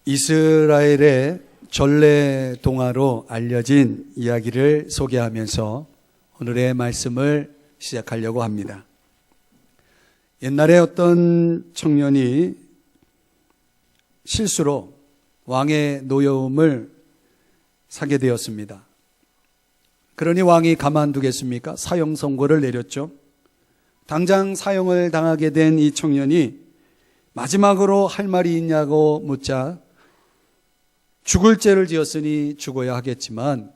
이스라엘의 전래 동화로 알려진 이야기를 소개하면서 오늘의 말씀을 시작하려고 합니다. 옛날에 어떤 청년이 실수로 왕의 노여움을 사게 되었습니다. 그러니 왕이 가만두겠습니까? 사형 선고를 내렸죠. 당장 사형을 당하게 된 이 청년이 마지막으로 할 말이 있냐고 묻자 죽을 죄를 지었으니 죽어야 하겠지만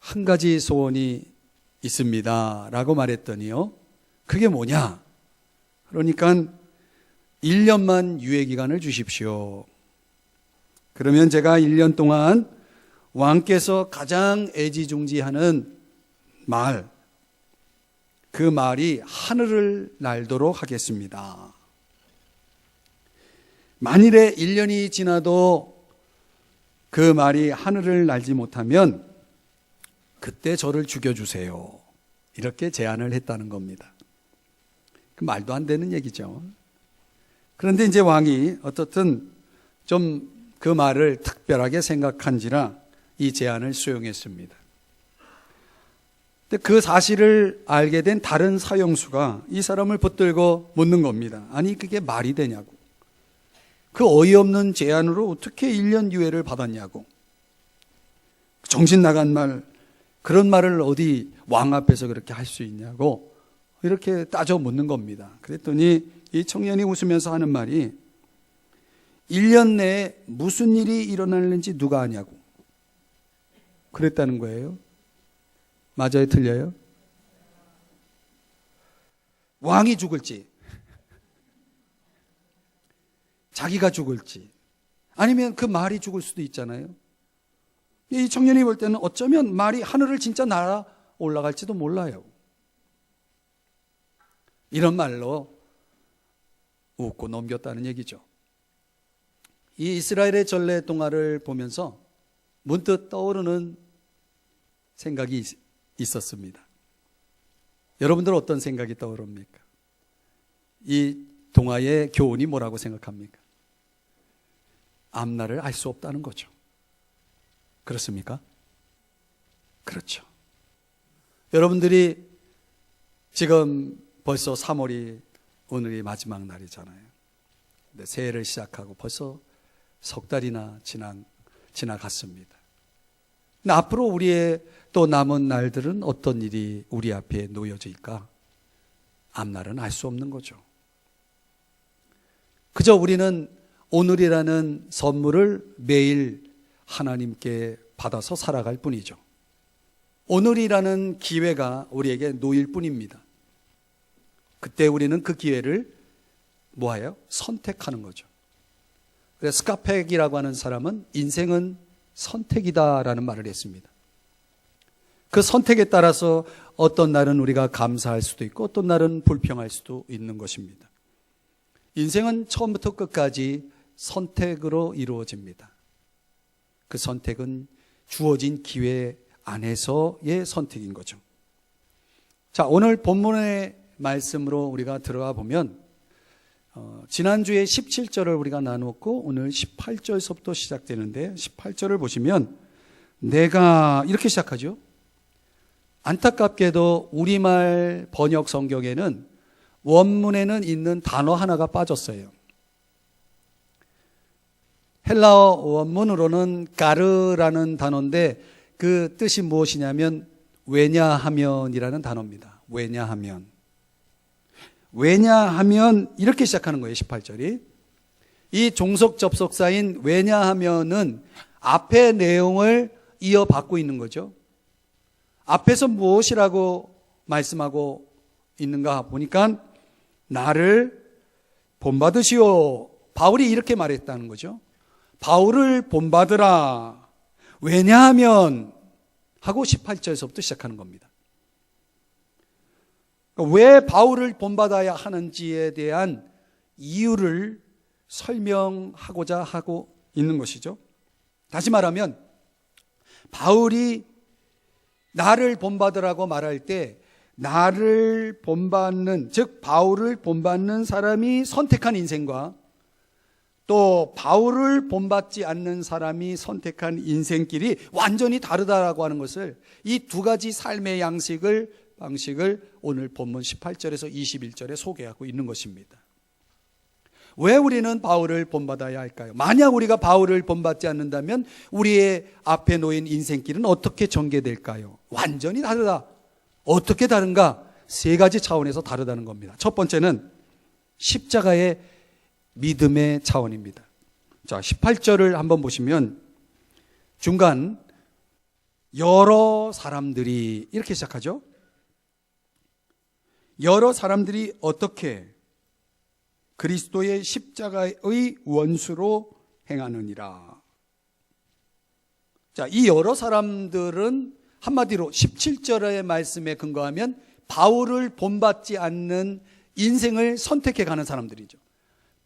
한 가지 소원이 있습니다 라고 말했더니요, 그게 뭐냐? 그러니까 1년만 유예기간을 주십시오. 그러면 제가 1년 동안 왕께서 가장 애지중지하는 말, 그 말이 하늘을 날도록 하겠습니다. 만일에 1년이 지나도 그 말이 하늘을 날지 못하면 그때 저를 죽여주세요. 이렇게 제안을 했다는 겁니다. 그 말도 안 되는 얘기죠. 그런데 이제 왕이 어떻든 좀 그 말을 특별하게 생각한지라 이 제안을 수용했습니다. 근데 그 사실을 알게 된 다른 사형수가 이 사람을 붙들고 묻는 겁니다. 아니, 그게 말이 되냐고. 그 어이없는 제안으로 어떻게 1년 유예를 받았냐고. 정신 나간 말, 그런 말을 어디 왕 앞에서 그렇게 할 수 있냐고 이렇게 따져 묻는 겁니다. 그랬더니 이 청년이 웃으면서 하는 말이 1년 내에 무슨 일이 일어나는지 누가 아냐고 그랬다는 거예요. 맞아요? 틀려요? 왕이 죽을지, 자기가 죽을지, 아니면 그 말이 죽을 수도 있잖아요. 이 청년이 볼 때는 어쩌면 말이 하늘을 진짜 날아 올라갈지도 몰라요. 이런 말로 웃고 넘겼다는 얘기죠. 이 이스라엘의 전래 동화를 보면서 문득 떠오르는 생각이 있었습니다. 여러분들 어떤 생각이 떠오릅니까? 이 동화의 교훈이 뭐라고 생각합니까? 앞날을 알 수 없다는 거죠. 그렇습니까? 그렇죠. 여러분들이 지금 벌써 3월이 오늘이 마지막 날이잖아요. 근데 새해를 시작하고 벌써 석 달이나 지나갔습니다. 근데 앞으로 우리의 또 남은 날들은 어떤 일이 우리 앞에 놓여질까? 앞날은 알 수 없는 거죠. 그저 우리는 오늘이라는 선물을 매일 하나님께 받아서 살아갈 뿐이죠. 오늘이라는 기회가 우리에게 놓일 뿐입니다. 그때 우리는 그 기회를 뭐예요? 선택하는 거죠. 그래서 스카펙이라고 하는 사람은 인생은 선택이다라는 말을 했습니다. 그 선택에 따라서 어떤 날은 우리가 감사할 수도 있고 어떤 날은 불평할 수도 있는 것입니다. 인생은 처음부터 끝까지 선택으로 이루어집니다. 그 선택은 주어진 기회 안에서의 선택인 거죠. 자, 오늘 본문의 말씀으로 우리가 들어가 보면 지난주에 17절을 우리가 나눴고 오늘 18절서부터 시작되는데 18절을 보시면 내가 이렇게 시작하죠. 안타깝게도 우리말 번역 성경에는 원문에는 있는 단어 하나가 빠졌어요. 헬라어 원문으로는 가르라는 단어인데 그 뜻이 무엇이냐면 왜냐하면이라는 단어입니다. 왜냐하면 이렇게 시작하는 거예요. 18절이. 이 종속 접속사인 왜냐하면은 앞의 내용을 이어받고 있는 거죠. 앞에서 무엇이라고 말씀하고 있는가 보니까 나를 본받으시오. 바울이 이렇게 말했다는 거죠. 바울을 본받으라. 왜냐하면 하고 18절에서부터 시작하는 겁니다. 왜 바울을 본받아야 하는지에 대한 이유를 설명하고자 하고 있는 것이죠. 다시 말하면 바울이 나를 본받으라고 말할 때 나를 본받는, 즉 바울을 본받는 사람이 선택한 인생과 또 바울을 본받지 않는 사람이 선택한 인생길이 완전히 다르다라고 하는 것을, 이 두 가지 삶의 방식을 오늘 본문 18절에서 21절에 소개하고 있는 것입니다. 왜 우리는 바울을 본받아야 할까요? 만약 우리가 바울을 본받지 않는다면 우리의 앞에 놓인 인생길은 어떻게 전개될까요? 완전히 다르다. 어떻게 다른가? 세 가지 차원에서 다르다는 겁니다. 첫 번째는 십자가의 믿음의 차원입니다. 자, 18절을 한번 보시면 중간 여러 사람들이 이렇게 시작하죠. 여러 사람들이 어떻게 그리스도의 십자가의 원수로 행하느니라. 자, 이 여러 사람들은 한마디로 17절의 말씀에 근거하면 바울을 본받지 않는 인생을 선택해 가는 사람들이죠.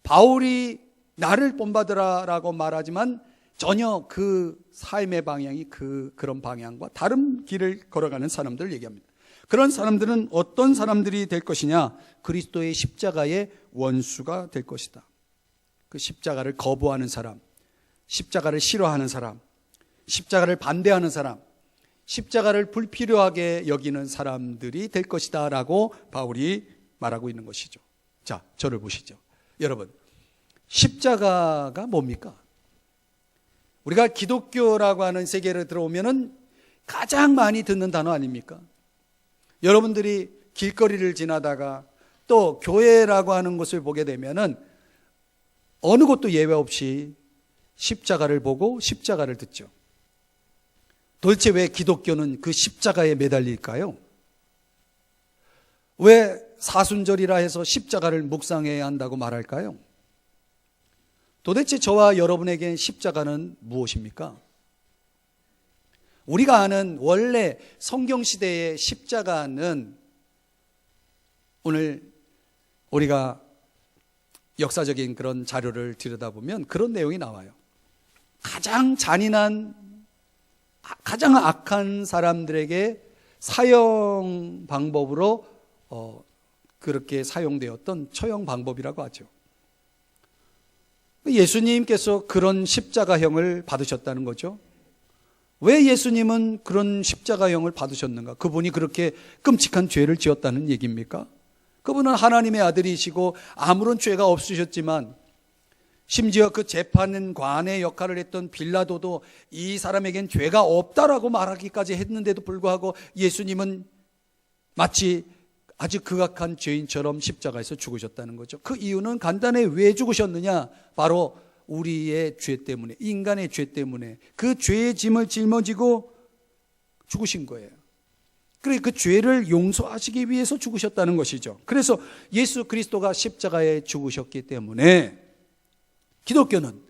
바울이 나를 본받으라라고 말하지만 전혀 그 삶의 방향이 그런 방향과 다른 길을 걸어가는 사람들을 얘기합니다. 그런 사람들은 어떤 사람들이 될 것이냐? 그리스도의 십자가의 원수가 될 것이다. 그 십자가를 거부하는 사람, 십자가를 싫어하는 사람, 십자가를 반대하는 사람, 십자가를 불필요하게 여기는 사람들이 될 것이다 라고 바울이 말하고 있는 것이죠. 자, 저를 보시죠. 여러분, 십자가가 뭡니까? 우리가 기독교라고 하는 세계를 들어오면은 가장 많이 듣는 단어 아닙니까? 여러분들이 길거리를 지나다가 또 교회라고 하는 곳을 보게 되면은 어느 곳도 예외 없이 십자가를 보고 십자가를 듣죠. 도대체 왜 기독교는 그 십자가에 매달릴까요? 왜 사순절이라 해서 십자가를 묵상해야 한다고 말할까요? 도대체 저와 여러분에게 십자가는 무엇입니까? 우리가 아는 원래 성경시대의 십자가는 오늘 우리가 역사적인 그런 자료를 들여다보면 그런 내용이 나와요. 가장 잔인한, 가장 악한 사람들에게 사형 방법으로 그렇게 사용되었던 처형 방법이라고 하죠. 예수님께서 그런 십자가형을 받으셨다는 거죠. 왜 예수님은 그런 십자가형을 받으셨는가? 그분이 그렇게 끔찍한 죄를 지었다는 얘기입니까? 그분은 하나님의 아들이시고 아무런 죄가 없으셨지만 심지어 그 재판관의 역할을 했던 빌라도도 이 사람에겐 죄가 없다라고 말하기까지 했는데도 불구하고 예수님은 마치 아주 극악한 죄인처럼 십자가에서 죽으셨다는 거죠. 그 이유는 간단해. 왜 죽으셨느냐? 바로 우리의 죄 때문에, 인간의 죄 때문에 그 죄의 짐을 짊어지고 죽으신 거예요. 그래서 그 죄를 용서하시기 위해서 죽으셨다는 것이죠. 그래서 예수 그리스도가 십자가에 죽으셨기 때문에 기독교는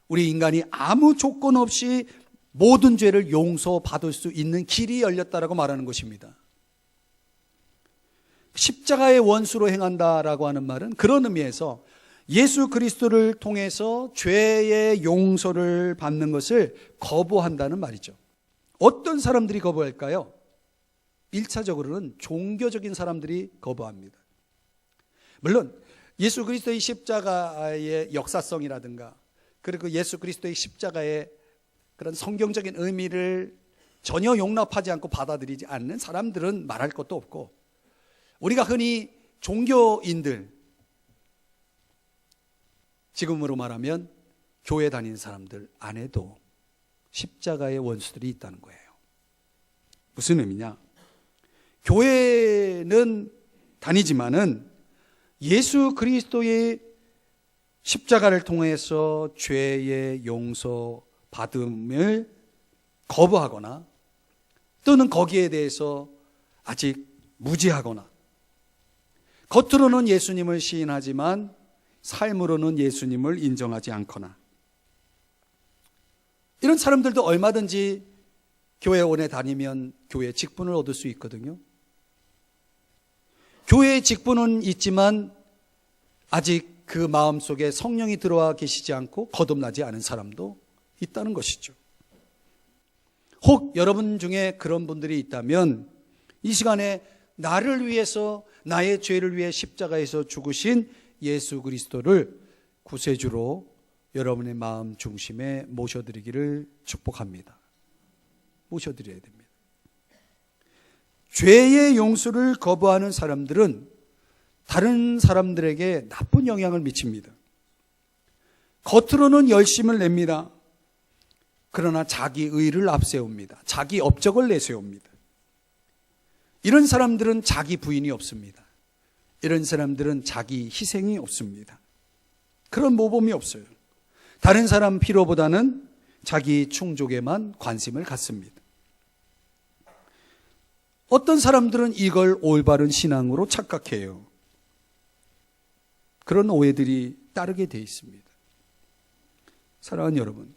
우리 인간이 아무 조건 없이 모든 죄를 용서받을 수 있는 길이 열렸다라고 말하는 것입니다. 십자가의 원수로 행한다라고 하는 말은 그런 의미에서 예수 그리스도를 통해서 죄의 용서를 받는 것을 거부한다는 말이죠. 어떤 사람들이 거부할까요? 1차적으로는 종교적인 사람들이 거부합니다. 물론 예수 그리스도의 십자가의 역사성이라든가 그리고 예수 그리스도의 십자가의 그런 성경적인 의미를 전혀 용납하지 않고 받아들이지 않는 사람들은 말할 것도 없고, 우리가 흔히 종교인들, 지금으로 말하면 교회 다니는 사람들 안에도 십자가의 원수들이 있다는 거예요. 무슨 의미냐? 교회는 다니지만은 예수 그리스도의 십자가를 통해서 죄의 용서 받음을 거부하거나 또는 거기에 대해서 아직 무지하거나 겉으로는 예수님을 시인하지만 삶으로는 예수님을 인정하지 않거나, 이런 사람들도 얼마든지 교회 오래 다니면 교회 직분을 얻을 수 있거든요. 교회에 직분은 있지만 아직 그 마음속에 성령이 들어와 계시지 않고 거듭나지 않은 사람도 있다는 것이죠. 혹 여러분 중에 그런 분들이 있다면 이 시간에 나를 위해서, 나의 죄를 위해 십자가에서 죽으신 예수 그리스도를 구세주로 여러분의 마음 중심에 모셔드리기를 축복합니다. 모셔드려야 됩니다. 죄의 용서를 거부하는 사람들은 다른 사람들에게 나쁜 영향을 미칩니다. 겉으로는 열심을 냅니다. 그러나 자기 의를 앞세웁니다. 자기 업적을 내세웁니다. 이런 사람들은 자기 부인이 없습니다. 이런 사람들은 자기 희생이 없습니다. 그런 모범이 없어요. 다른 사람 필요보다는 자기 충족에만 관심을 갖습니다. 어떤 사람들은 이걸 올바른 신앙으로 착각해요. 그런 오해들이 따르게 돼 있습니다. 사랑하는 여러분,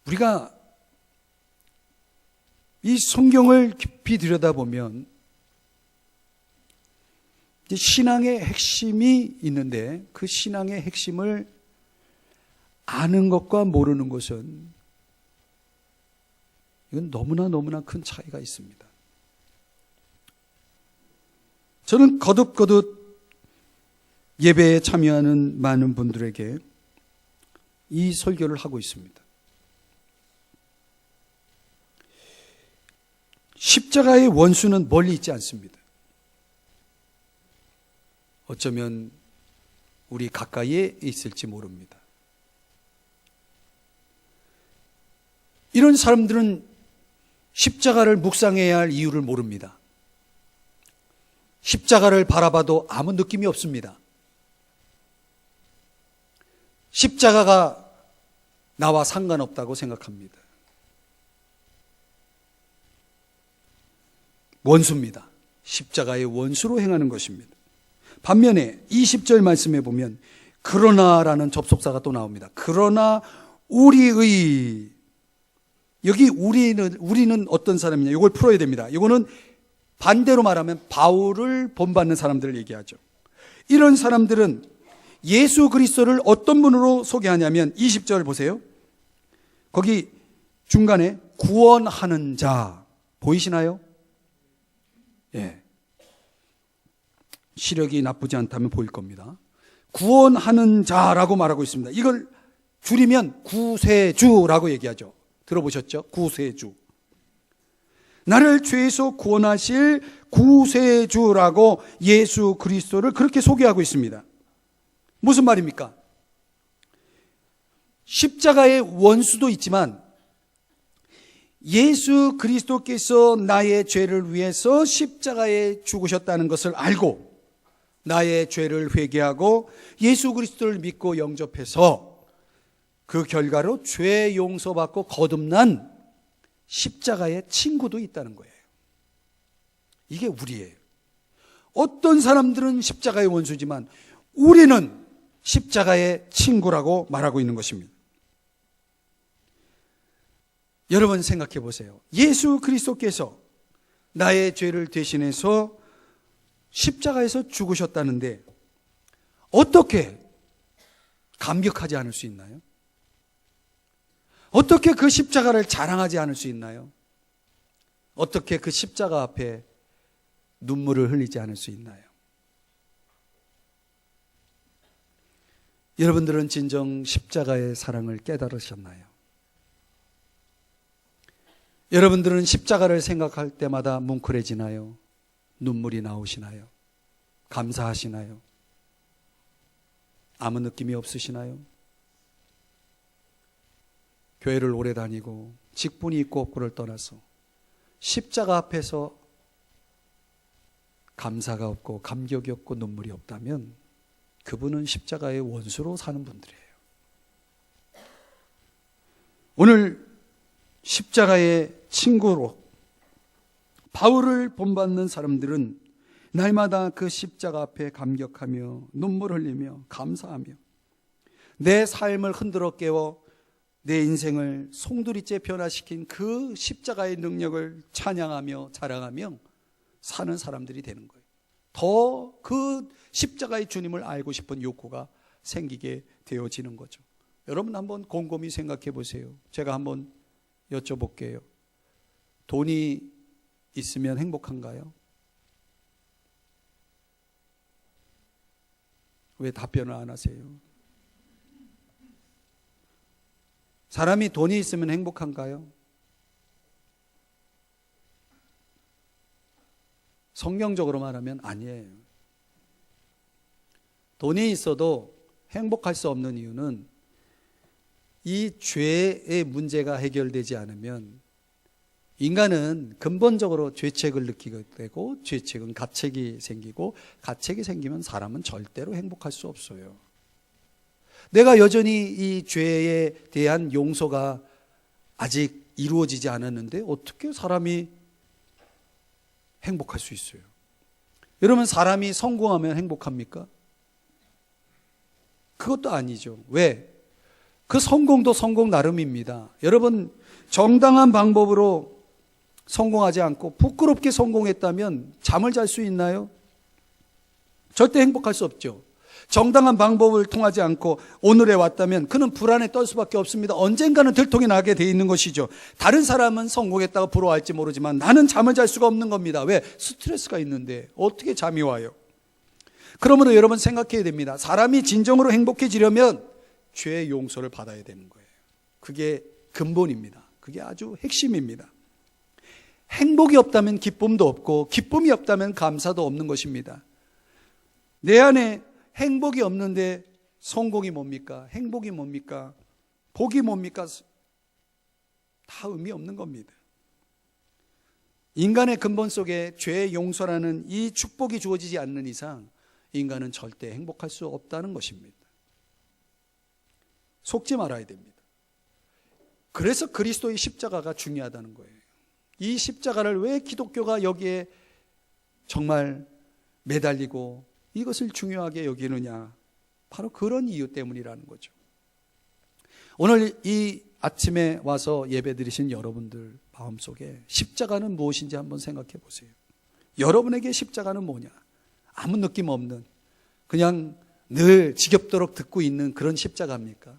우리가 이 성경을 깊이 들여다보면 신앙의 핵심이 있는데 그 신앙의 핵심을 아는 것과 모르는 것은 이건 너무나 큰 차이가 있습니다. 저는 거듭 예배에 참여하는 많은 분들에게 이 설교를 하고 있습니다. 십자가의 원수는 멀리 있지 않습니다. 어쩌면 우리 가까이에 있을지 모릅니다. 이런 사람들은 십자가를 묵상해야 할 이유를 모릅니다. 십자가를 바라봐도 아무 느낌이 없습니다. 십자가가 나와 상관없다고 생각합니다. 원수입니다. 십자가의 원수로 행하는 것입니다. 반면에 20절 말씀에 보면 그러나라는 접속사가 또 나옵니다. 그러나 우리의, 여기 우리는 어떤 사람이냐, 이걸 풀어야 됩니다. 이거는 반대로 말하면 바울을 본받는 사람들을 얘기하죠. 이런 사람들은 예수 그리스도를 어떤 분으로 소개하냐면 20절 보세요. 거기 중간에 구원하는 자 보이시나요? 예. 시력이 나쁘지 않다면 보일 겁니다. 구원하는 자라고 말하고 있습니다. 이걸 줄이면 구세주라고 얘기하죠. 들어보셨죠? 구세주. 나를 죄에서 구원하실 구세주라고 예수 그리스도를 그렇게 소개하고 있습니다. 무슨 말입니까? 십자가의 원수도 있지만 예수 그리스도께서 나의 죄를 위해서 십자가에 죽으셨다는 것을 알고 나의 죄를 회개하고 예수 그리스도를 믿고 영접해서 그 결과로 죄 용서받고 거듭난 십자가의 친구도 있다는 거예요. 이게 우리예요. 어떤 사람들은 십자가의 원수지만 우리는 십자가의 친구라고 말하고 있는 것입니다. 여러분 생각해 보세요. 예수 그리스도께서 나의 죄를 대신해서 십자가에서 죽으셨다는데 어떻게 감격하지 않을 수 있나요? 어떻게 그 십자가를 자랑하지 않을 수 있나요? 어떻게 그 십자가 앞에 눈물을 흘리지 않을 수 있나요? 여러분들은 진정 십자가의 사랑을 깨달으셨나요? 여러분들은 십자가를 생각할 때마다 뭉클해지나요? 눈물이 나오시나요? 감사하시나요? 아무 느낌이 없으시나요? 교회를 오래 다니고 직분이 있고 없고를 떠나서 십자가 앞에서 감사가 없고 감격이 없고 눈물이 없다면 그분은 십자가의 원수로 사는 분들이에요. 오늘 십자가의 친구로 바울을 본받는 사람들은 날마다 그 십자가 앞에 감격하며 눈물 흘리며 감사하며 내 삶을 흔들어 깨워 내 인생을 송두리째 변화시킨 그 십자가의 능력을 찬양하며 자랑하며 사는 사람들이 되는 거예요. 더 그 십자가의 주님을 알고 싶은 욕구가 생기게 되어지는 거죠. 여러분 한번 곰곰이 생각해 보세요. 제가 한번 여쭤볼게요. 돈이 있으면 행복한가요? 왜 답변을 안 하세요? 사람이 돈이 있으면 행복한가요? 성경적으로 말하면 아니에요. 돈이 있어도 행복할 수 없는 이유는 이 죄의 문제가 해결되지 않으면 인간은 근본적으로 죄책을 느끼게 되고, 죄책은 가책이 생기고, 가책이 생기면 사람은 절대로 행복할 수 없어요. 내가 여전히 이 죄에 대한 용서가 아직 이루어지지 않았는데 어떻게 사람이 행복할 수 있어요? 여러분, 사람이 성공하면 행복합니까? 그것도 아니죠. 왜? 그 성공도 성공 나름입니다. 여러분, 정당한 방법으로 성공하지 않고 부끄럽게 성공했다면 잠을 잘 수 있나요? 절대 행복할 수 없죠. 정당한 방법을 통하지 않고 오늘에 왔다면 그는 불안에 떨 수밖에 없습니다. 언젠가는 들통이 나게 돼 있는 것이죠. 다른 사람은 성공했다고 부러워할지 모르지만 나는 잠을 잘 수가 없는 겁니다. 왜? 스트레스가 있는데 어떻게 잠이 와요? 그러므로 여러분 생각해야 됩니다. 사람이 진정으로 행복해지려면 죄의 용서를 받아야 되는 거예요. 그게 근본입니다. 그게 아주 핵심입니다. 행복이 없다면 기쁨도 없고, 기쁨이 없다면 감사도 없는 것입니다. 내 안에 행복이 없는데 성공이 뭡니까? 행복이 뭡니까? 복이 뭡니까? 다 의미 없는 겁니다. 인간의 근본 속에 죄의 용서라는 이 축복이 주어지지 않는 이상 인간은 절대 행복할 수 없다는 것입니다. 속지 말아야 됩니다. 그래서 그리스도의 십자가가 중요하다는 거예요. 이 십자가를 왜 기독교가 여기에 정말 매달리고 이것을 중요하게 여기느냐, 바로 그런 이유 때문이라는 거죠. 오늘 이 아침에 와서 예배 드리신 여러분들 마음속에 십자가는 무엇인지 한번 생각해 보세요. 여러분에게 십자가는 뭐냐? 아무 느낌 없는, 그냥 늘 지겹도록 듣고 있는 그런 십자가입니까?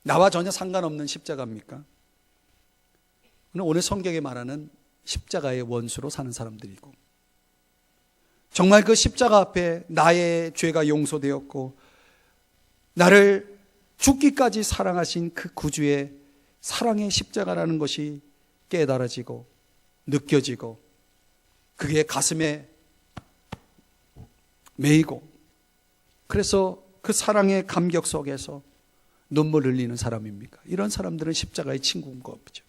나와 전혀 상관없는 십자가입니까? 오늘 성경에 말하는 십자가의 원수로 사는 사람들이고, 정말 그 십자가 앞에 나의 죄가 용서되었고 나를 죽기까지 사랑하신 그 구주의 사랑의 십자가라는 것이 깨달아지고 느껴지고 그게 가슴에 메이고, 그래서 그 사랑의 감격 속에서 눈물 흘리는 사람입니까? 이런 사람들은 십자가의 친구인 거죠.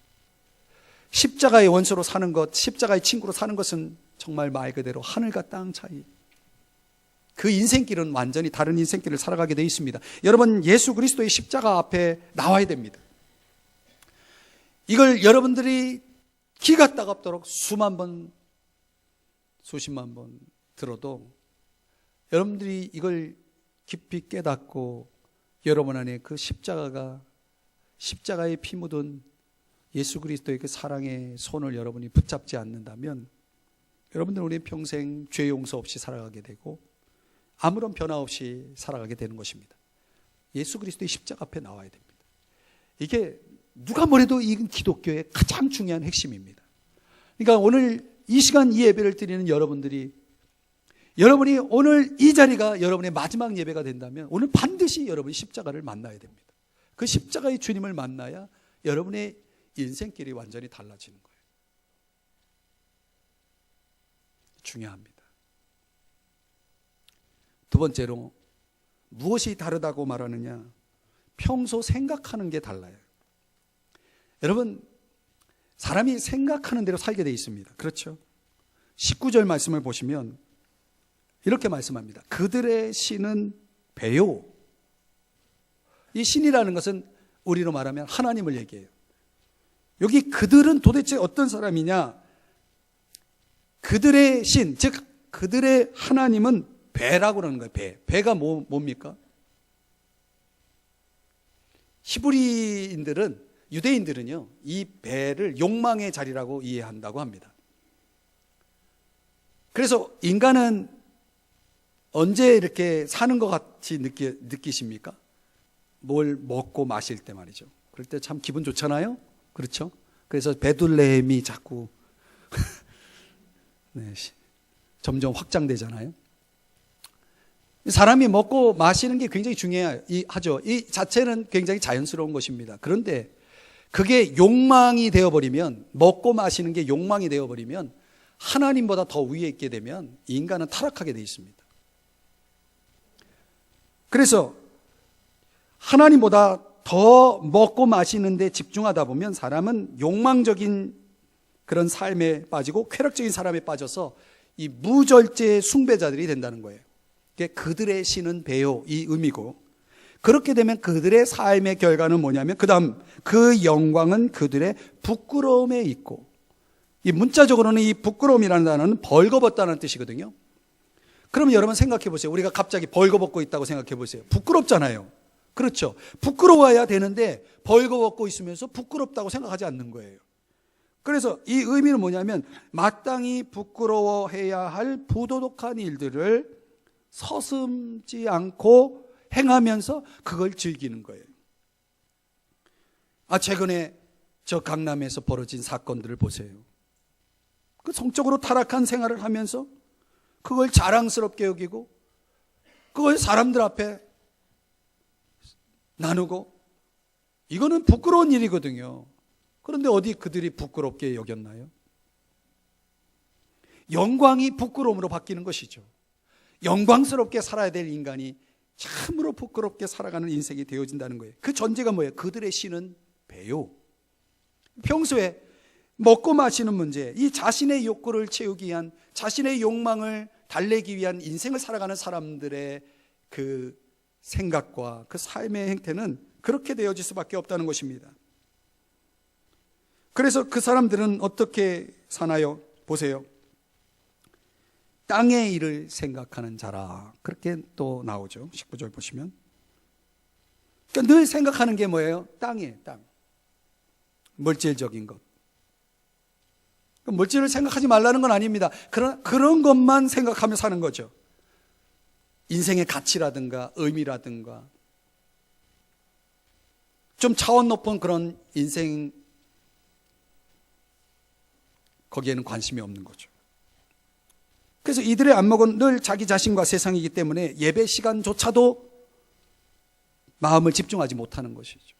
십자가의 원수로 사는 것, 십자가의 친구로 사는 것은 정말 말 그대로 하늘과 땅 차이. 그 인생길은 완전히 다른 인생길을 살아가게 되어 있습니다. 여러분, 예수 그리스도의 십자가 앞에 나와야 됩니다. 이걸 여러분들이 기가 따갑도록 수만 번, 수십만 번 들어도 여러분들이 이걸 깊이 깨닫고 여러분 안에 그 십자가가, 십자가에 피 묻은 예수 그리스도의 그 사랑의 손을 여러분이 붙잡지 않는다면 여러분들은 우리 평생 죄 용서 없이 살아가게 되고 아무런 변화 없이 살아가게 되는 것입니다. 예수 그리스도의 십자가 앞에 나와야 됩니다. 이게 누가 뭐래도 이건 기독교의 가장 중요한 핵심입니다. 그러니까 오늘 이 시간 이 예배를 드리는 여러분들이, 여러분이 오늘 이 자리가 여러분의 마지막 예배가 된다면 오늘 반드시 여러분이 십자가를 만나야 됩니다. 그 십자가의 주님을 만나야 여러분의 인생길이 완전히 달라지는 거예요. 중요합니다. 두 번째로 무엇이 다르다고 말하느냐? 평소 생각하는 게 달라요. 여러분, 사람이 생각하는 대로 살게 돼 있습니다. 그렇죠? 19절 말씀을 보시면 이렇게 말씀합니다. 그들의 신은 배요. 이 신이라는 것은 우리로 말하면 하나님을 얘기해요. 여기 그들은 도대체 어떤 사람이냐? 그들의 신, 즉 그들의 하나님은 배라고 그러는 거예요. 배. 배가 뭡니까? 히브리인들은, 유대인들은요, 이 배를 욕망의 자리라고 이해한다고 합니다. 그래서 인간은 언제 이렇게 사는 것 같이 느끼십니까? 뭘 먹고 마실 때 말이죠. 그럴 때 참 기분 좋잖아요? 그렇죠? 그래서 베들레헴이 자꾸 네, 점점 확장되잖아요. 사람이 먹고 마시는 게 굉장히 중요하죠. 이 자체는 굉장히 자연스러운 것입니다. 그런데 그게 욕망이 되어버리면, 먹고 마시는 게 욕망이 되어버리면 하나님보다 더 위에 있게 되면 인간은 타락하게 되어 있습니다. 그래서 하나님보다 더 먹고 마시는 데 집중하다 보면 사람은 욕망적인 그런 삶에 빠지고 쾌락적인 사람에 빠져서 이 무절제 숭배자들이 된다는 거예요. 그들의 신은 배요, 이 의미고, 그렇게 되면 그들의 삶의 결과는 뭐냐면 그 다음 그 영광은 그들의 부끄러움에 있고, 이 문자적으로는 이 부끄러움이라는 단어는 벌거벗다는 뜻이거든요. 그러면 여러분 생각해 보세요. 우리가 갑자기 벌거벗고 있다고 생각해 보세요. 부끄럽잖아요. 그렇죠. 부끄러워야 되는데 벌거벗고 있으면서 부끄럽다고 생각하지 않는 거예요. 그래서 이 의미는 뭐냐면 마땅히 부끄러워해야 할 부도덕한 일들을 서슴지 않고 행하면서 그걸 즐기는 거예요. 최근에 저 강남에서 벌어진 사건들을 보세요. 그 성적으로 타락한 생활을 하면서 그걸 자랑스럽게 여기고 그걸 사람들 앞에 나누고, 이거는 부끄러운 일이거든요. 그런데 어디 그들이 부끄럽게 여겼나요? 영광이 부끄러움으로 바뀌는 것이죠. 영광스럽게 살아야 될 인간이 참으로 부끄럽게 살아가는 인생이 되어진다는 거예요. 그 전제가 뭐예요? 그들의 신은 배요. 평소에 먹고 마시는 문제, 이 자신의 욕구를 채우기 위한, 자신의 욕망을 달래기 위한 인생을 살아가는 사람들의 그 생각과 그 삶의 행태는 그렇게 되어질 수밖에 없다는 것입니다. 그래서 그 사람들은 어떻게 사나요? 보세요. 땅의 일을 생각하는 자라, 그렇게 또 나오죠. 19절 보시면. 그러니까 늘 생각하는 게 뭐예요? 땅이에요. 땅. 물질적인 것. 물질을 생각하지 말라는 건 아닙니다. 그런 것만 생각하며 사는 거죠. 인생의 가치라든가 의미라든가 좀 차원 높은 그런 인생, 거기에는 관심이 없는 거죠. 그래서 이들의 안목은 늘 자기 자신과 세상이기 때문에 예배 시간조차도 마음을 집중하지 못하는 것이죠.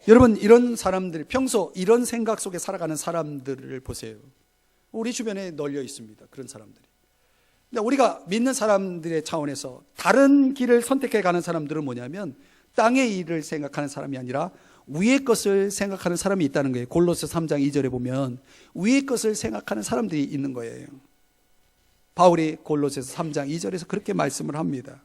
여러분, 이런 사람들, 평소 이런 생각 속에 살아가는 사람들을 보세요. 우리 주변에 널려 있습니다. 그런 사람들이. 근데 우리가 믿는 사람들의 차원에서 다른 길을 선택해 가는 사람들은 뭐냐면 땅의 일을 생각하는 사람이 아니라 위의 것을 생각하는 사람이 있다는 거예요. 골로새 3장 2절에 보면 위의 것을 생각하는 사람들이 있는 거예요. 바울이 골로새서 3장 2절에서 그렇게 말씀을 합니다.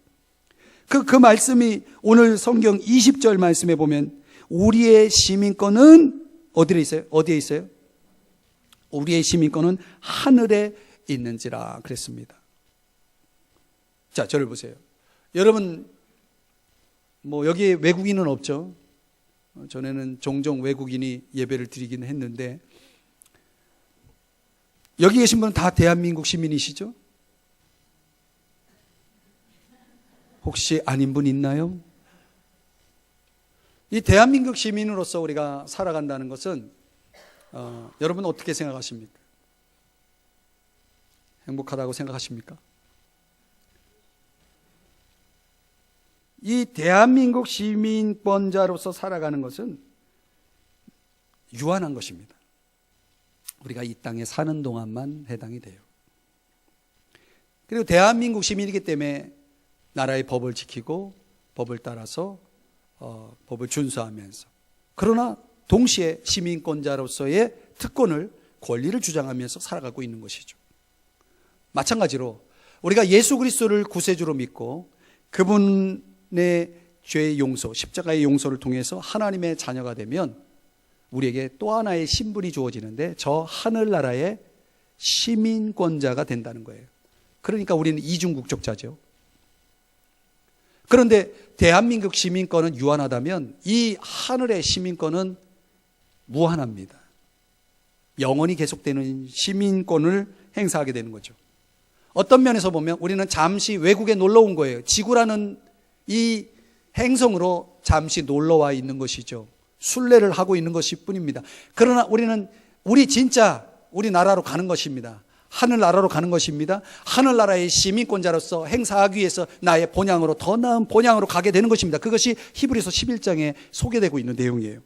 그 말씀이 오늘 성경 20절 말씀에 보면 우리의 시민권은 어디에 있어요? 어디에 있어요? 우리의 시민권은 하늘에 있는지라 그랬습니다. 자, 저를 보세요. 여러분, 여기에 외국인은 없죠? 전에는 종종 외국인이 예배를 드리긴 했는데, 여기 계신 분은 다 대한민국 시민이시죠? 혹시 아닌 분 있나요? 이 대한민국 시민으로서 우리가 살아간다는 것은 여러분 어떻게 생각하십니까? 행복하다고 생각하십니까? 이 대한민국 시민권자로서 살아가는 것은 유한한 것입니다. 우리가 이 땅에 사는 동안만 해당이 돼요. 그리고 대한민국 시민이기 때문에 나라의 법을 지키고 법을 따라서 법을 준수하면서, 그러나 동시에 시민권자로서의 특권을, 권리를 주장하면서 살아가고 있는 것이죠. 마찬가지로 우리가 예수 그리스도를 구세주로 믿고 그분의 죄의 용서, 십자가의 용서를 통해서 하나님의 자녀가 되면 우리에게 또 하나의 신분이 주어지는데 저 하늘나라의 시민권자가 된다는 거예요. 그러니까 우리는 이중국적자죠. 그런데 대한민국 시민권은 유한하다면 이 하늘의 시민권은 무한합니다. 영원히 계속되는 시민권을 행사하게 되는 거죠. 어떤 면에서 보면 우리는 잠시 외국에 놀러 온 거예요. 지구라는 이 행성으로 잠시 놀러 와 있는 것이죠. 순례를 하고 있는 것일 뿐입니다. 그러나 우리는 우리 나라로 가는 것입니다. 하늘나라로 가는 것입니다. 하늘나라의 시민권자로서 행사하기 위해서 나의 본향으로, 더 나은 본향으로 가게 되는 것입니다. 그것이 히브리서 11장에 소개되고 있는 내용이에요.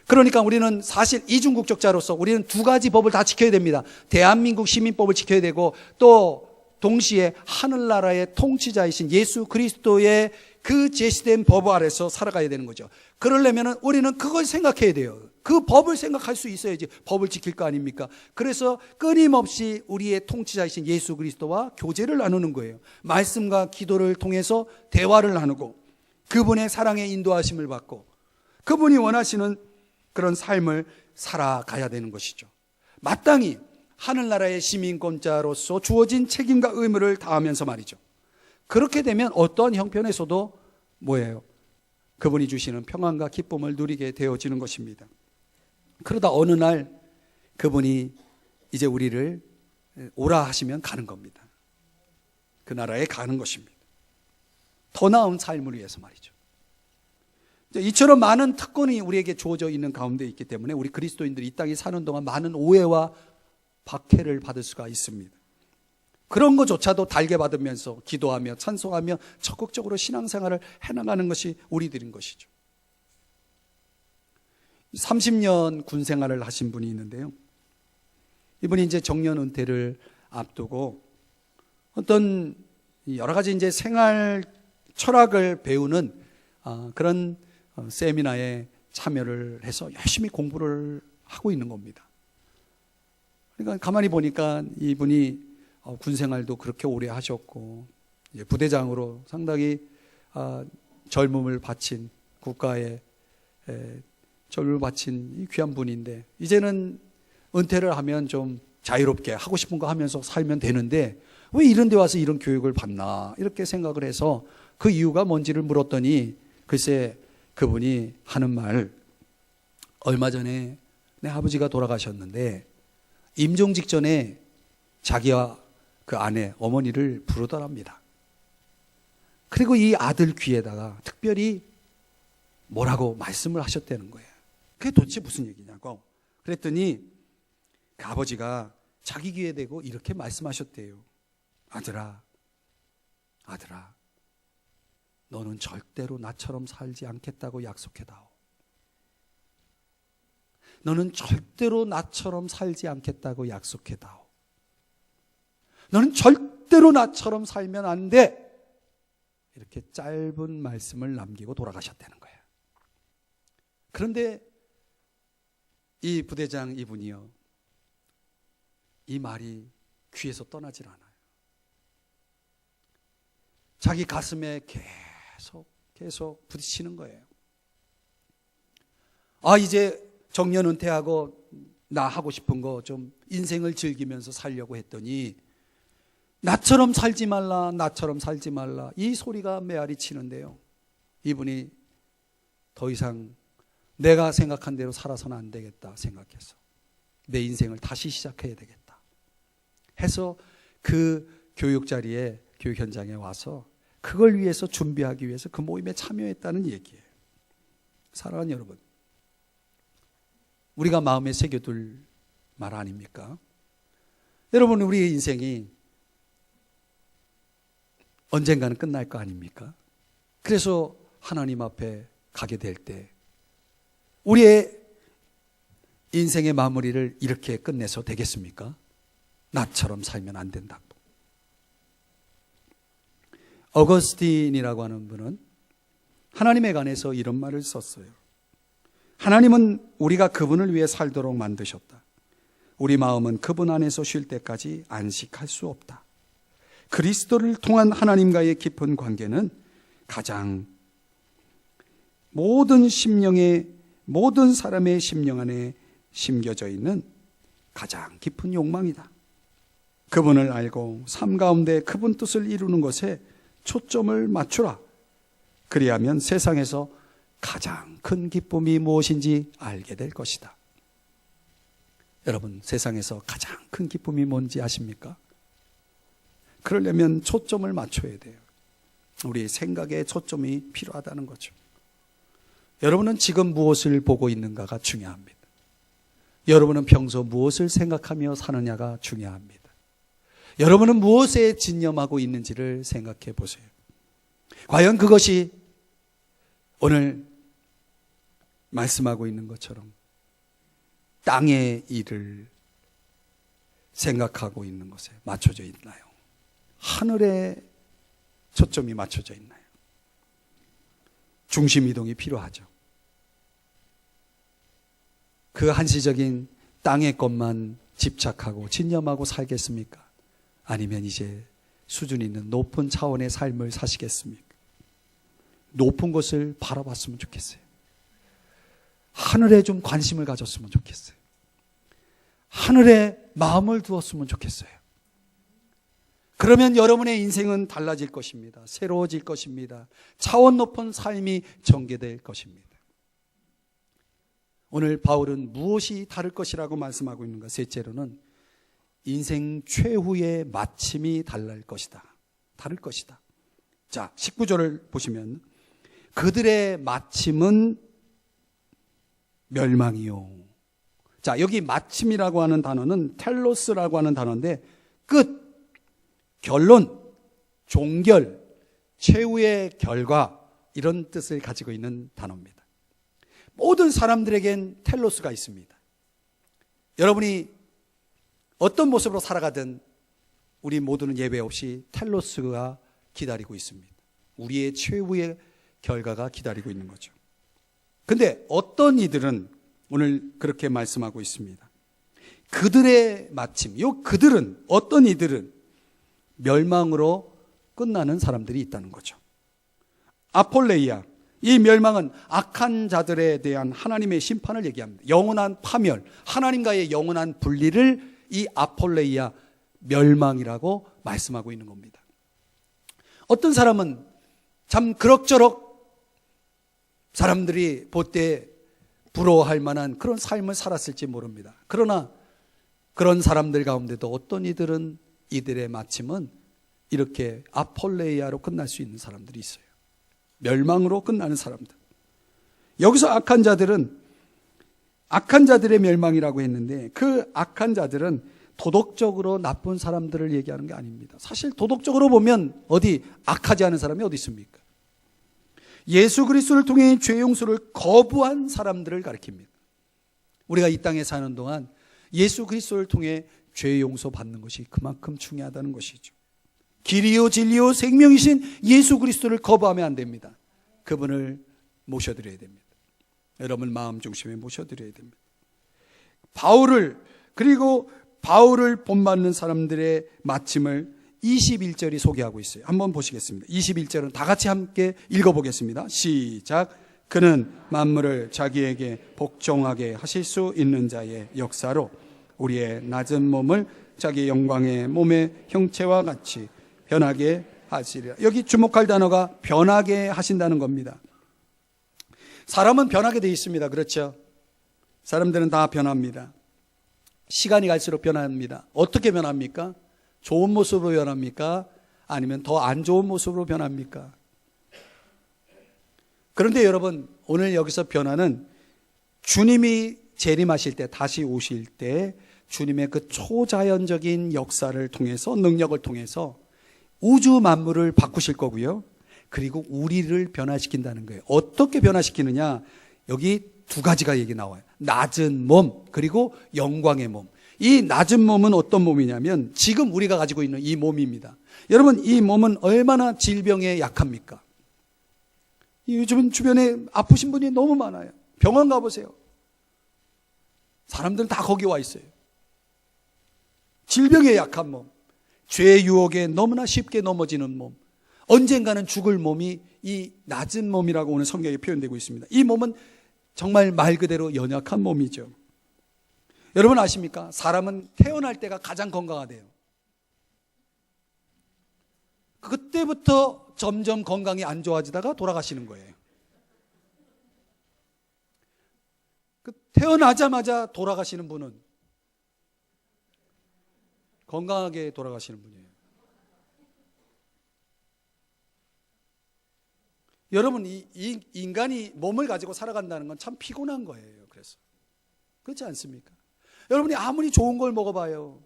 그러니까 우리는 사실 이중국적자로서 우리는 두 가지 법을 다 지켜야 됩니다. 대한민국 시민법을 지켜야 되고, 또 동시에 하늘나라의 통치자이신 예수 그리스도의 그 제시된 법 아래서 살아가야 되는 거죠. 그러려면 우리는 그걸 생각해야 돼요. 그 법을 생각할 수 있어야지 법을 지킬 거 아닙니까? 그래서 끊임없이 우리의 통치자이신 예수 그리스도와 교제를 나누는 거예요. 말씀과 기도를 통해서 대화를 나누고, 그분의 사랑의 인도하심을 받고, 그분이 원하시는 그런 삶을 살아가야 되는 것이죠. 마땅히 하늘나라의 시민권자로서 주어진 책임과 의무를 다하면서 말이죠. 그렇게 되면 어떠한 형편에서도 뭐예요? 그분이 주시는 평안과 기쁨을 누리게 되어지는 것입니다. 그러다 어느 날 그분이 이제 우리를 오라 하시면 가는 겁니다. 그 나라에 가는 것입니다. 더 나은 삶을 위해서 말이죠. 이처럼 많은 특권이 우리에게 주어져 있는 가운데 있기 때문에 우리 그리스도인들이 이 땅에 사는 동안 많은 오해와 박해를 받을 수가 있습니다. 그런 것조차도 달게 받으면서 기도하며 찬송하며 적극적으로 신앙생활을 해나가는 것이 우리들인 것이죠. 30년 군생활을 하신 분이 있는데요. 이분이 이제 정년 은퇴를 앞두고 어떤 여러 가지 이제 생활 철학을 배우는 그런 세미나에 참여를 해서 열심히 공부를 하고 있는 겁니다. 그러니까 가만히 보니까 이분이 군생활도 그렇게 오래 하셨고, 부대장으로 상당히 젊음을 바친, 국가에 젊음을 바친 이 귀한 분인데, 이제는 은퇴를 하면 좀 자유롭게 하고 싶은 거 하면서 살면 되는데 왜 이런 데 와서 이런 교육을 받나, 이렇게 생각을 해서 그 이유가 뭔지를 물었더니, 글쎄 그분이 하는 말, 얼마 전에 내 아버지가 돌아가셨는데 임종 직전에 자기와 그 아내, 어머니를 부르더랍니다. 그리고 이 아들 귀에다가 특별히 뭐라고 말씀을 하셨다는 거예요. 그게 도대체 무슨 얘기냐고. 그랬더니 그 아버지가 자기 귀에 대고 이렇게 말씀하셨대요. 아들아, 너는 절대로 나처럼 살지 않겠다고 약속해다오. 너는 절대로 나처럼 살지 않겠다고 약속해다오. 너는 절대로 나처럼 살면 안 돼. 이렇게 짧은 말씀을 남기고 돌아가셨다는 거예요. 그런데 이 부대장 이분이요, 이 말이 귀에서 떠나질 않아요. 자기 가슴에 계속 부딪히는 거예요. 이제 정년 은퇴하고 나 하고 싶은 거 좀 인생을 즐기면서 살려고 했더니 나처럼 살지 말라, 나처럼 살지 말라, 이 소리가 메아리 치는데요. 이분이 더 이상 내가 생각한 대로 살아서는 안 되겠다 생각해서 내 인생을 다시 시작해야 되겠다 해서 그 교육 자리에, 교육 현장에 와서 그걸 위해서 준비하기 위해서 그 모임에 참여했다는 얘기예요. 사랑하는 여러분, 우리가 마음에 새겨둘 말 아닙니까? 여러분, 우리의 인생이 언젠가는 끝날 거 아닙니까? 그래서 하나님 앞에 가게 될 때 우리의 인생의 마무리를 이렇게 끝내서 되겠습니까? 나처럼 살면 안 된다고. 어거스틴이라고 하는 분은 하나님에 관해서 이런 말을 썼어요. 하나님은 우리가 그분을 위해 살도록 만드셨다. 우리 마음은 그분 안에서 쉴 때까지 안식할 수 없다. 그리스도를 통한 하나님과의 깊은 관계는 가장 모든 사람의 심령 안에 심겨져 있는 가장 깊은 욕망이다. 그분을 알고 삶 가운데 그분 뜻을 이루는 것에 초점을 맞추라. 그리하면 세상에서 가장 큰 기쁨이 무엇인지 알게 될 것이다. 여러분, 세상에서 가장 큰 기쁨이 뭔지 아십니까? 그러려면 초점을 맞춰야 돼요. 우리 생각에 초점이 필요하다는 거죠. 여러분은 지금 무엇을 보고 있는가가 중요합니다. 여러분은 평소 무엇을 생각하며 사느냐가 중요합니다. 여러분은 무엇에 진념하고 있는지를 생각해 보세요. 과연 그것이 오늘 말씀하고 있는 것처럼 땅의 일을 생각하고 있는 것에 맞춰져 있나요? 하늘에 초점이 맞춰져 있나요? 중심 이동이 필요하죠. 그 한시적인 땅의 것만 집착하고 진념하고 살겠습니까? 아니면 이제 수준 있는 높은 차원의 삶을 사시겠습니까? 높은 것을 바라봤으면 좋겠어요. 하늘에 좀 관심을 가졌으면 좋겠어요. 하늘에 마음을 두었으면 좋겠어요. 그러면 여러분의 인생은 달라질 것입니다. 새로워질 것입니다. 차원 높은 삶이 전개될 것입니다. 오늘 바울은 무엇이 다를 것이라고 말씀하고 있는가? 셋째로는 인생 최후의 마침이 다를 것이다. 다를 것이다. 자, 19절을 보시면 그들의 마침은 멸망이요. 자, 여기 마침이라고 하는 단어는 텔로스라고 하는 단어인데 끝, 결론, 종결, 최후의 결과 이런 뜻을 가지고 있는 단어입니다. 모든 사람들에겐 텔로스가 있습니다. 여러분이 어떤 모습으로 살아가든 우리 모두는 예외 없이 텔로스가 기다리고 있습니다. 우리의 최후의 결과가 기다리고 있는 거죠. 근데 어떤 이들은 오늘 그렇게 말씀하고 있습니다. 그들의 마침, 요 그들은 어떤 이들은 멸망으로 끝나는 사람들이 있다는 거죠. 아폴레이아, 이 멸망은 악한 자들에 대한 하나님의 심판을 얘기합니다. 영원한 파멸, 하나님과의 영원한 분리를 이 아폴레이아 멸망이라고 말씀하고 있는 겁니다. 어떤 사람은 참 그럭저럭 사람들이 보때 부러워할 만한 그런 삶을 살았을지 모릅니다. 그러나 그런 사람들 가운데도 어떤 이들은 이들의 마침은 이렇게 아폴레이아로 끝날 수 있는 사람들이 있어요. 멸망으로 끝나는 사람들. 여기서 악한 자들은 악한 자들의 멸망이라고 했는데 그 악한 자들은 도덕적으로 나쁜 사람들을 얘기하는 게 아닙니다. 사실 도덕적으로 보면 어디 악하지 않은 사람이 어디 있습니까? 예수 그리스도를 통해 죄 용서를 거부한 사람들을 가리킵니다. 우리가 이 땅에 사는 동안 예수 그리스도를 통해 죄 용서 받는 것이 그만큼 중요하다는 것이죠. 길이요 진리요 생명이신 예수 그리스도를 거부하면 안 됩니다. 그분을 모셔드려야 됩니다. 여러분 마음 중심에 모셔드려야 됩니다. 바울을 본받는 사람들의 마침을 21절이 소개하고 있어요. 한번 보시겠습니다. 21절은 다 같이 함께 읽어보겠습니다. 시작. 그는 만물을 자기에게 복종하게 하실 수 있는 자의 역사로 우리의 낮은 몸을 자기 영광의 몸의 형체와 같이 변하게 하시리라. 여기 주목할 단어가 변하게 하신다는 겁니다. 사람은 변하게 되어 있습니다. 그렇죠? 사람들은 다 변합니다. 시간이 갈수록 변합니다. 어떻게 변합니까? 좋은 모습으로 변합니까? 아니면 더 안 좋은 모습으로 변합니까? 그런데 여러분, 오늘 여기서 변화는 주님이 재림하실 때, 다시 오실 때 주님의 그 초자연적인 역사를 통해서, 능력을 통해서 우주 만물을 바꾸실 거고요. 그리고 우리를 변화시킨다는 거예요. 어떻게 변화시키느냐? 여기 두 가지가 얘기 나와요. 낮은 몸, 그리고 영광의 몸. 이 낮은 몸은 어떤 몸이냐면 지금 우리가 가지고 있는 이 몸입니다. 여러분, 이 몸은 얼마나 질병에 약합니까? 요즘 주변에 아프신 분이 너무 많아요. 병원 가보세요. 사람들은 다 거기 와 있어요. 질병에 약한 몸, 죄의 유혹에 너무나 쉽게 넘어지는 몸, 언젠가는 죽을 몸이 이 낮은 몸이라고 오늘 성경에 표현되고 있습니다. 이 몸은 정말 말 그대로 연약한 몸이죠. 여러분 아십니까? 사람은 태어날 때가 가장 건강하대요. 그때부터 점점 건강이 안 좋아지다가 돌아가시는 거예요. 태어나자마자 돌아가시는 분은 건강하게 돌아가시는 분이에요. 여러분, 이 인간이 몸을 가지고 살아간다는 건 참 피곤한 거예요. 그래서 그렇지 않습니까? 여러분이 아무리 좋은 걸 먹어봐요.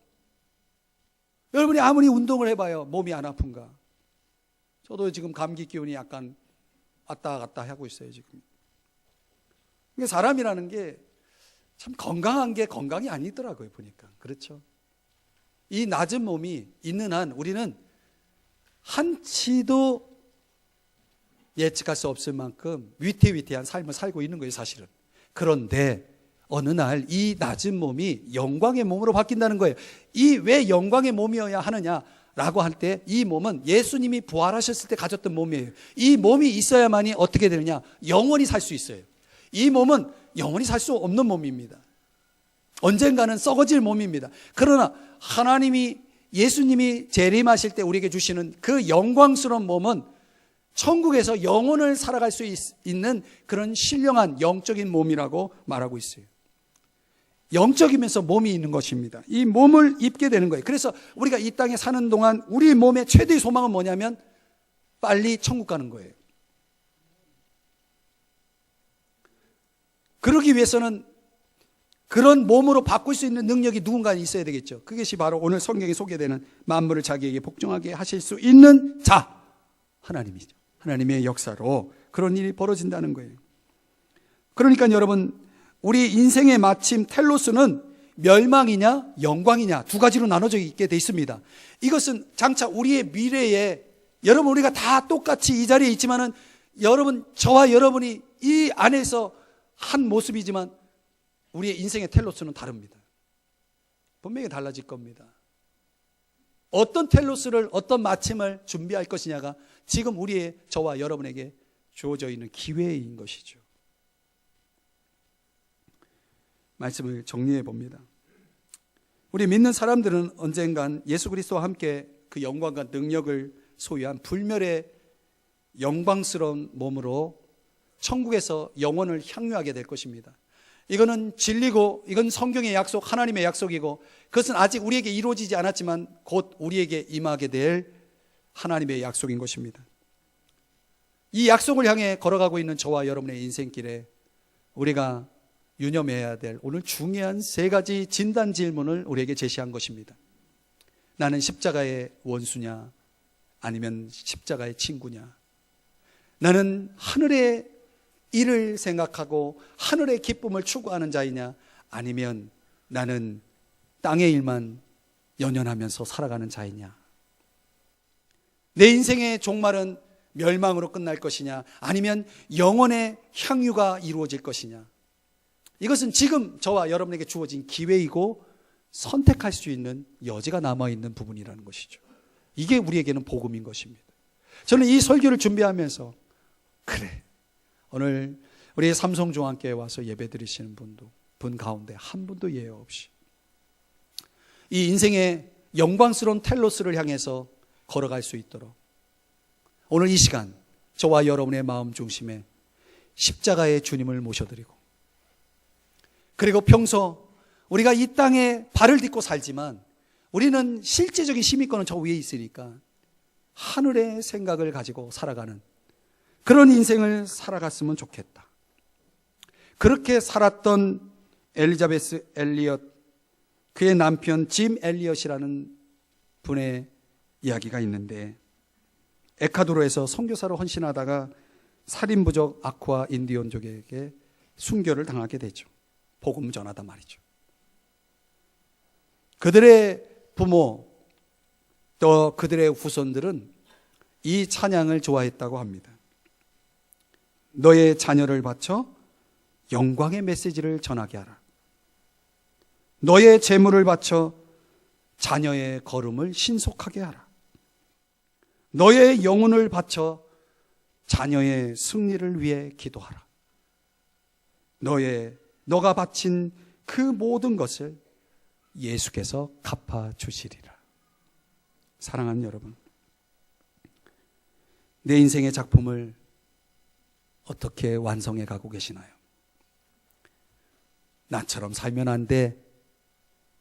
여러분이 아무리 운동을 해봐요. 몸이 안 아픈가? 저도 지금 감기 기운이 약간 왔다 갔다 하고 있어요, 지금. 그러니까 사람이라는 게 참 건강한 게 건강이 아니더라고요, 보니까. 그렇죠? 이 낮은 몸이 있는 한 우리는 한치도 예측할 수 없을 만큼 위태위태한 삶을 살고 있는 거예요, 사실은. 그런데 어느 날 이 낮은 몸이 영광의 몸으로 바뀐다는 거예요. 이 왜 영광의 몸이어야 하느냐라고 할 때 이 몸은 예수님이 부활하셨을 때 가졌던 몸이에요. 이 몸이 있어야만이 어떻게 되느냐? 영원히 살 수 있어요. 이 몸은 영원히 살 수 없는 몸입니다. 언젠가는 썩어질 몸입니다. 그러나 하나님이 예수님이 재림하실 때 우리에게 주시는 그 영광스러운 몸은 천국에서 영원을 살아갈 수 있는 그런 신령한 영적인 몸이라고 말하고 있어요. 영적이면서 몸이 있는 것입니다. 이 몸을 입게 되는 거예요. 그래서 우리가 이 땅에 사는 동안 우리 몸의 최대의 소망은 뭐냐면 빨리 천국 가는 거예요. 그러기 위해서는 그런 몸으로 바꿀 수 있는 능력이 누군가 있어야 되겠죠. 그것이 바로 오늘 성경에 소개되는 만물을 자기에게 복종하게 하실 수 있는 자, 하나님이죠. 하나님의 역사로 그런 일이 벌어진다는 거예요. 그러니까 여러분, 우리 인생의 마침 텔로스는 멸망이냐 영광이냐 두 가지로 나눠져 있게 돼 있습니다. 이것은 장차 우리의 미래에 여러분 우리가 다 똑같이 이 자리에 있지만은 여러분, 저와 여러분이 이 안에서 한 모습이지만 우리의 인생의 텔로스는 다릅니다. 분명히 달라질 겁니다. 어떤 텔로스를, 어떤 마침을 준비할 것이냐가 지금 우리의 저와 여러분에게 주어져 있는 기회인 것이죠. 말씀을 정리해 봅니다. 우리 믿는 사람들은 언젠간 예수 그리스도와 함께 그 영광과 능력을 소유한 불멸의 영광스러운 몸으로 천국에서 영원을 향유하게 될 것입니다. 이거는 진리고 이건 성경의 약속, 하나님의 약속이고 그것은 아직 우리에게 이루어지지 않았지만 곧 우리에게 임하게 될 하나님의 약속인 것입니다. 이 약속을 향해 걸어가고 있는 저와 여러분의 인생길에 우리가 유념해야 될 오늘 중요한 세 가지 진단 질문을 우리에게 제시한 것입니다. 나는 십자가의 원수냐 아니면 십자가의 친구냐? 나는 하늘의 일을 생각하고 하늘의 기쁨을 추구하는 자이냐 아니면 나는 땅의 일만 연연하면서 살아가는 자이냐? 내 인생의 종말은 멸망으로 끝날 것이냐 아니면 영원의 향유가 이루어질 것이냐? 이것은 지금 저와 여러분에게 주어진 기회이고 선택할 수 있는 여지가 남아있는 부분이라는 것이죠. 이게 우리에게는 복음인 것입니다. 저는 이 설교를 준비하면서 그래, 오늘 우리 삼성중앙교회에 와서 예배 드리시는 분 가운데 한 분도 예외 없이 이 인생의 영광스러운 텔로스를 향해서 걸어갈 수 있도록 오늘 이 시간 저와 여러분의 마음 중심에 십자가의 주님을 모셔드리고 그리고 평소 우리가 이 땅에 발을 딛고 살지만 우리는 실제적인 시민권은 저 위에 있으니까 하늘의 생각을 가지고 살아가는 그런 인생을 살아갔으면 좋겠다. 그렇게 살았던 엘리자베스 엘리엇, 그의 남편 짐 엘리엇이라는 분의 이야기가 있는데 에콰도르에서 선교사로 헌신하다가 살인부족 아쿠아 인디언족에게 순교를 당하게 되죠. 복음 전하다 말이죠. 그들의 부모 또 그들의 후손들은 이 찬양을 좋아했다고 합니다. 너의 자녀를 바쳐 영광의 메시지를 전하게 하라. 너의 재물을 바쳐 자녀의 걸음을 신속하게 하라. 너의 영혼을 바쳐 자녀의 승리를 위해 기도하라. 너가 바친 그 모든 것을 예수께서 갚아주시리라. 사랑하는 여러분, 내 인생의 작품을 어떻게 완성해 가고 계시나요? 나처럼 살면 안 돼.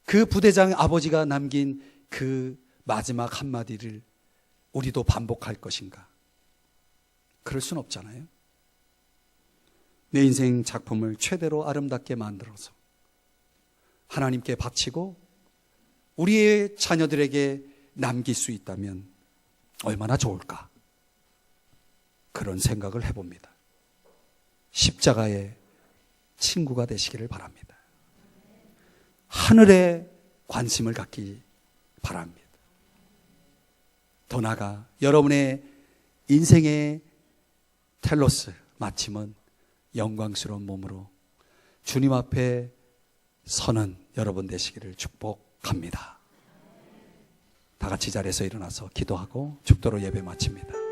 그 부대장 아버지가 남긴 그 마지막 한마디를 우리도 반복할 것인가? 그럴 순 없잖아요. 내 인생 작품을 최대로 아름답게 만들어서 하나님께 바치고 우리의 자녀들에게 남길 수 있다면 얼마나 좋을까? 그런 생각을 해봅니다. 십자가의 친구가 되시기를 바랍니다. 하늘에 관심을 갖기 바랍니다. 더 나아가 여러분의 인생의 텔로스 마침은 영광스러운 몸으로 주님 앞에 서는 여러분 되시기를 축복합니다. 다 같이 자리에서 일어나서 기도하고 축도로 예배 마칩니다.